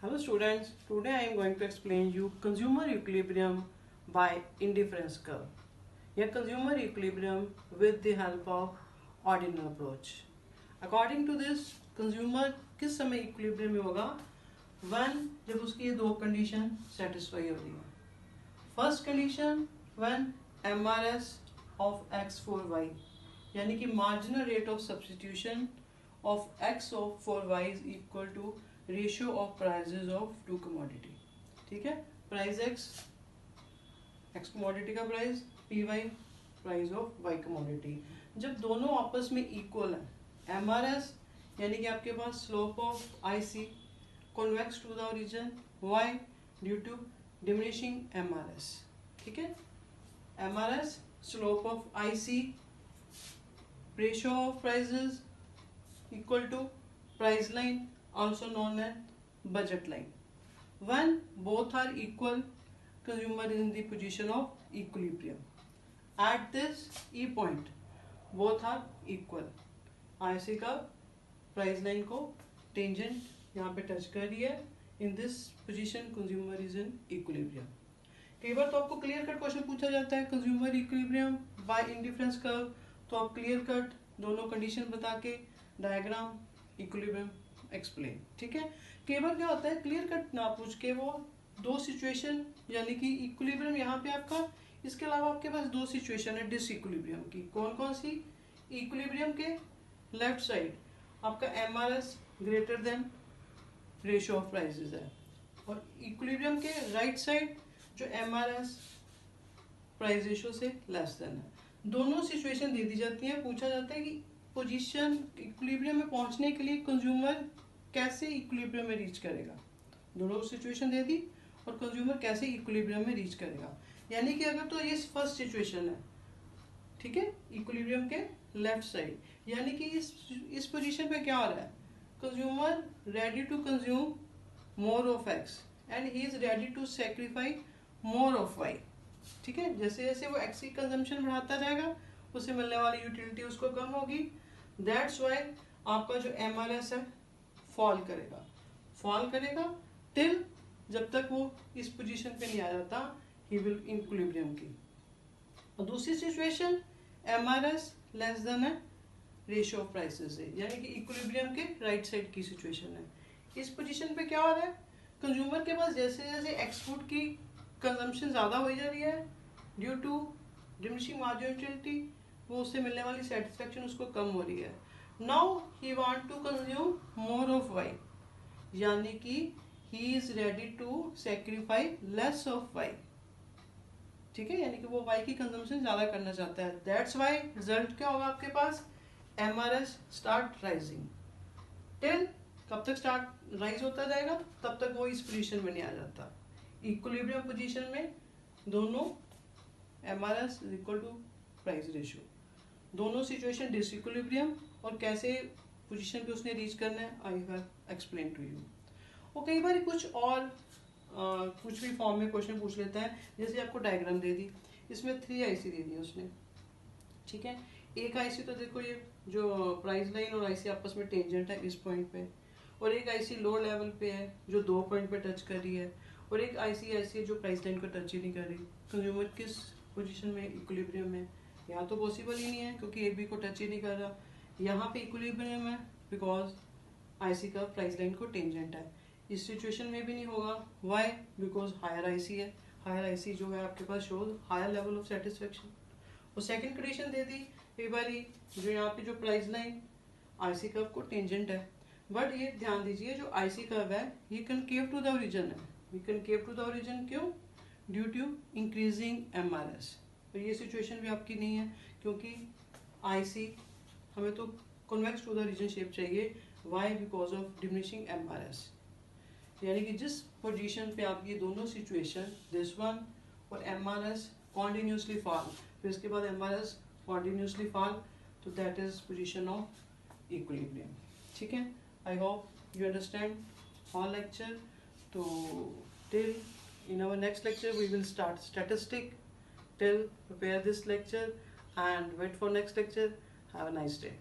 Hello students, today I am going to explain you consumer equilibrium by indifference curve या consumer equilibrium with the help of ordinal approach. According to this, consumer किस समय equilibrium में होगा? When जब उसकी ये दो condition satisfy हो रही है. First condition when MRS of x for y यानी कि marginal rate of substitution of x for y is equal to ratio of prices of two commodity. ठीक है, प्राइस एक्स कमोडिटी का price, P Y price of Y commodity. जब दोनों आपस में equal है, एम आर एस यानी कि आपके पास slope of I C convex to the origin, why due to diminishing M R S. ठीक है, M R S slope of I C, ratio of prices equal to price line also known as budget line. When both are equal, consumer is in the position of equilibrium. At this E point, both are equal. IC का price line को tangent यहाँ पे touch कर रही है. In this position, consumer is in equilibrium. कई बार तो आपको clear cut question पूछा जाता है consumer equilibrium by indifference curve, तो आप clear cut दोनों condition बता के diagram equilibrium एक्सप्लेन. ठीक है, कई बार क्या होता है क्लियर कट ना पूछ के वो दो सिचुएशन यानी कि इक्विलिब्रियम यहाँ पे आपका, इसके अलावा आपके पास दो सिचुएशन है डिसइक्विलिब्रियम की. कौन कौन सी? इक्विलिब्रियम के लेफ्ट साइड आपका MRS greater than ratio of prices है, और इक्विलिब्रियम के राइट साइड जो एमआरएस प्राइस रेशियो से लेस देन है. दोनों सिचुएशन दे दी जाती है. पूछा जाता है कि पोजीशन इक्विलिब्रियम में पहुंचने के लिए कंज्यूमर कैसे इक्विलिब्रियम में रीच करेगा. दोनों सिचुएशन दे दी और कंज्यूमर कैसे इक्विलिब्रियम में रीच करेगा. यानी कि अगर तो ये फर्स्ट सिचुएशन है, ठीक है, इक्विलिब्रियम के लेफ्ट साइड, यानी कि इस पोजीशन पे क्या हो रहा है? Consumer ready to consume more of X and he is ready to sacrifice more of Y. ठीक है, जैसे जैसे वो एक्स की कंजम्पशन बढ़ाता जाएगा उससे मिलने वाली यूटिलिटी उसको कम होगी. दैट्स वाई आपका जो एमआरएस है फॉल करेगा टिल जब तक वो इस पोजीशन पे नहीं आ जाता ही विल इक्विलिब्रियम की. और दूसरी सिचुएशन एमआरएस लेस देन है रेशियो ऑफ प्राइसेस है, यानी कि इक्विलिब्रियम के राइट साइड की सिचुएशन है. इस पोजीशन पे क्या हो रहा है? कंज्यूमर के पास जैसे जैसे एक्सपोर्ट की कंजम्पशन ज्यादा हो जा रही है due to diminishing marginal utility, वो उससे मिलने वाली सेटिस्फेक्शन उसको कम हो रही है. Now he want to consume more of Y, यानी कि he is ready to sacrifice less of Y. ठीक है, यानी कि वो वाई की कंजम्पशन ज्यादा करना चाहता है. दैट्स वाई रिजल्ट क्या होगा आपके पास? MRS start rising. टिल कब तक स्टार्ट राइज होता जाएगा? तब तक वो इस पोजीशन में नहीं आ जाता. इक्विलिब्रियम पोजीशन में दोनों MRS is equal to price ratio. दोनों सिचुएशन डिसइक्विलिब्रियम और कैसे पोजीशन पे उसने रीच करना है I have explain to you. और कई बार कुछ और कुछ भी फॉर्म में क्वेश्चन पूछ लेता है. जैसे आपको डायग्राम दे दी, इसमें 3 आईसी दे दी उसने. ठीक है, एक आईसी तो देखो ये जो प्राइस लाइन और आईसी आपस में टेंजेंट है इस पॉइंट पे, और एक आईसी लो लेवल पे है जो 2 पॉइंट पे टच कर रही है, और एक आईसी ऐसी है जो प्राइस लाइन को टच ही नहीं कर रही. कंज्यूमर किस पोजीशन में? इक्विलिब्रियम में. यहाँ तो पॉसिबल ही नहीं है क्योंकि एक भी को टच ही नहीं कर रहा. यहाँ पे इक्विलिब्रियम है बिकॉज आईसी का प्राइस लाइन को टेंजेंट है. इस सिचुएशन में भी नहीं होगा. व्हाई? बिकॉज हायर आईसी है. हायर आईसी जो है आपके पास shows higher level of satisfaction. और सेकंड कंडीशन दे दी कई बार जो यहाँ पे जो प्राइस लाइन आईसी कर्व को टेंजेंट है, बट ये ध्यान दीजिए जो आईसी कर्व है ये कनकेव टू द ओरिजिन है. ये कनकेव टू द ओरिजिन क्यों? Due to increasing MRS. तो ये सिचुएशन भी आपकी नहीं है क्योंकि आईसी हमें तो convex to the region shape चाहिए. Why? Because of diminishing MRS. यानी कि जिस पोजीशन पे आपकी दोनों सिचुएशन दिस वन और एमआरएस कॉन्टिन्यूसली फॉल, फिर इसके बाद एमआरएस कॉन्टिन्यूसली फॉल, तो that is position of equilibrium. ठीक है, I hope you understand all lecture. तो till in our next lecture we will start statistic. Till prepare this lecture and wait for next lecture. Have a nice day.